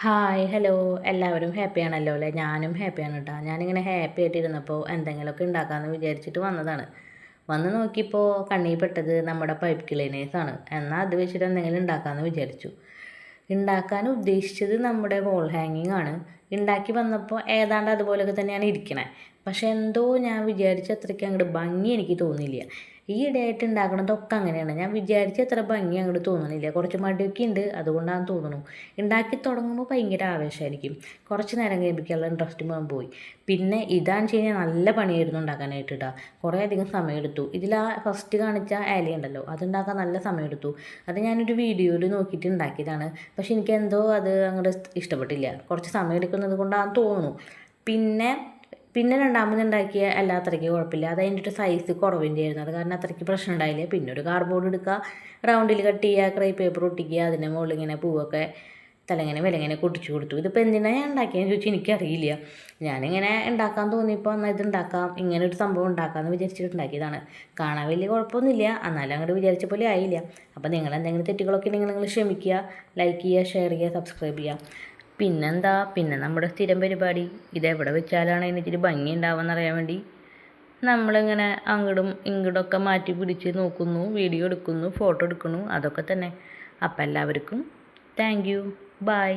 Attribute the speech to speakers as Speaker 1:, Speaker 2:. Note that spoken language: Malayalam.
Speaker 1: ഹായ് ഹലോ എല്ലാവരും ഹാപ്പിയാണല്ലോ അല്ലേ? ഞാനും ഹാപ്പിയാണ് കേട്ടോ. ഞാനിങ്ങനെ ഹാപ്പി ആയിട്ടിരുന്നപ്പോൾ എന്തെങ്കിലുമൊക്കെ ഉണ്ടാക്കാമെന്ന് വിചാരിച്ചിട്ട് വന്നതാണ്. വന്ന് നോക്കിയപ്പോൾ കണ്ണിൽ പെട്ടത് നമ്മുടെ പൈപ്പ് ക്ലീനേഴ്സാണ്. എന്നാൽ അത് വെച്ചിട്ട് എന്തെങ്കിലും ഉണ്ടാക്കാമെന്ന് വിചാരിച്ചു. ഉണ്ടാക്കാൻ ഉദ്ദേശിച്ചത് നമ്മുടെ വോൾ ഹാങ്ങിങ് ആണ്. ഉണ്ടാക്കി വന്നപ്പോൾ ഏതാണ്ട് അതുപോലെയൊക്കെ തന്നെയാണ് ഇരിക്കണേ. പക്ഷെ എന്തോ ഞാൻ വിചാരിച്ച അത്രയ്ക്ക് അങ്ങോട്ട് ഭംഗി എനിക്ക് തോന്നിയില്ല. ഈ ഇടയായിട്ട് ഉണ്ടാക്കണതൊക്കെ അങ്ങനെയാണ്. ഞാൻ വിചാരിച്ച അത്ര ഭംഗി അങ്ങോട്ട് തോന്നണില്ല. കുറച്ച് മടിയൊക്കെ ഉണ്ട്, അതുകൊണ്ടാണെന്ന് തോന്നുന്നു. ഉണ്ടാക്കി തുടങ്ങുമ്പോൾ ഭയങ്കര ആവേശമായിരിക്കും. കുറച്ച് നേരം കഴിയുമ്പോഴേക്കുള്ള ഇൻട്രസ്റ്റ് മുഴുവൻ പോയി. പിന്നെ ഇതാണെന്ന് വെച്ച് കഴിഞ്ഞാൽ നല്ല പണിയായിരുന്നു ഉണ്ടാക്കാനായിട്ട് കേട്ടോ. കുറേ അധികം സമയമെടുത്തു. ഇതിൽ ആ ഫസ്റ്റ് കാണിച്ച ആലി ഉണ്ടല്ലോ, അതുണ്ടാക്കാൻ നല്ല സമയമെടുത്തു. അത് ഞാനൊരു വീഡിയോയിൽ നോക്കിയിട്ട് ഉണ്ടാക്കിയതാണ്. പക്ഷെ എനിക്കെന്തോ അത് അങ്ങോട്ട് ഇഷ്ടപ്പെട്ടില്ല. കുറച്ച് സമയം എടുക്കുന്നത് കൊണ്ടാണെന്ന് തോന്നുന്നു. പിന്നെ പിന്നെ രണ്ടാമത് ഉണ്ടാക്കിയ എല്ലാ അത്രയ്ക്ക് കുഴപ്പമില്ല. അത് അതിൻ്റെ ഒരു സൈസ് കുറവിൻ്റെ ആയിരുന്നു. അത് കാരണം അത്രയ്ക്ക് പ്രശ്നം ഉണ്ടായില്ല. പിന്നെ ഒരു കാർഡ്ബോർഡ് എടുക്കുക, റൗണ്ടിൽ കട്ട് ചെയ്യുക, ക്രൈ പേപ്പർ ഒട്ടിക്കുക, അതിൻ്റെ മുകളിൽ ഇങ്ങനെ പൂവൊക്കെ തലങ്ങനെ വിലങ്ങനെ കൊട്ടിച്ചു കൊടുത്തു. ഇതിപ്പോൾ എന്തിനാണ് ഞാൻ ഉണ്ടാക്കിയെന്ന് ചോദിച്ചാൽ എനിക്കറിയില്ല. ഞാനിങ്ങനെ ഉണ്ടാക്കാൻ തോന്നിയപ്പോൾ എന്നാൽ ഇത് ഉണ്ടാക്കാം, ഇങ്ങനെ ഒരു സംഭവം ഉണ്ടാക്കാമെന്ന് വിചാരിച്ചിട്ട് ഉണ്ടാക്കിയതാണ്. കാണാൻ വലിയ കുഴപ്പമൊന്നുമില്ല, എന്നാലും അങ്ങോട്ട് വിചാരിച്ച പോലെ ആയില്ല. അപ്പോൾ നിങ്ങൾ എന്തെങ്കിലും തെറ്റുകളൊക്കെ ഉണ്ടെങ്കിൽ നിങ്ങൾ ക്ഷമിക്കുക, ലൈക്ക് ചെയ്യുക, ഷെയർ ചെയ്യുക, സബ്സ്ക്രൈബ് ചെയ്യുക. പിന്നെന്താ, പിന്നെ നമ്മുടെ സ്ഥിരം പരിപാടി ഇതെവിടെ വെച്ചാലാണ് അതിനിച്ചിരി ഭംഗി ഉണ്ടാവുമെന്നറിയാൻ വേണ്ടി നമ്മളിങ്ങനെ അങ്ങോട്ടും ഇങ്ങോട്ടൊക്കെ മാറ്റി പിടിച്ച് നോക്കുന്നു, വീഡിയോ എടുക്കുന്നു, ഫോട്ടോ എടുക്കുന്നു, അതൊക്കെ തന്നെ. അപ്പം എല്ലാവർക്കും താങ്ക് യു, ബൈ.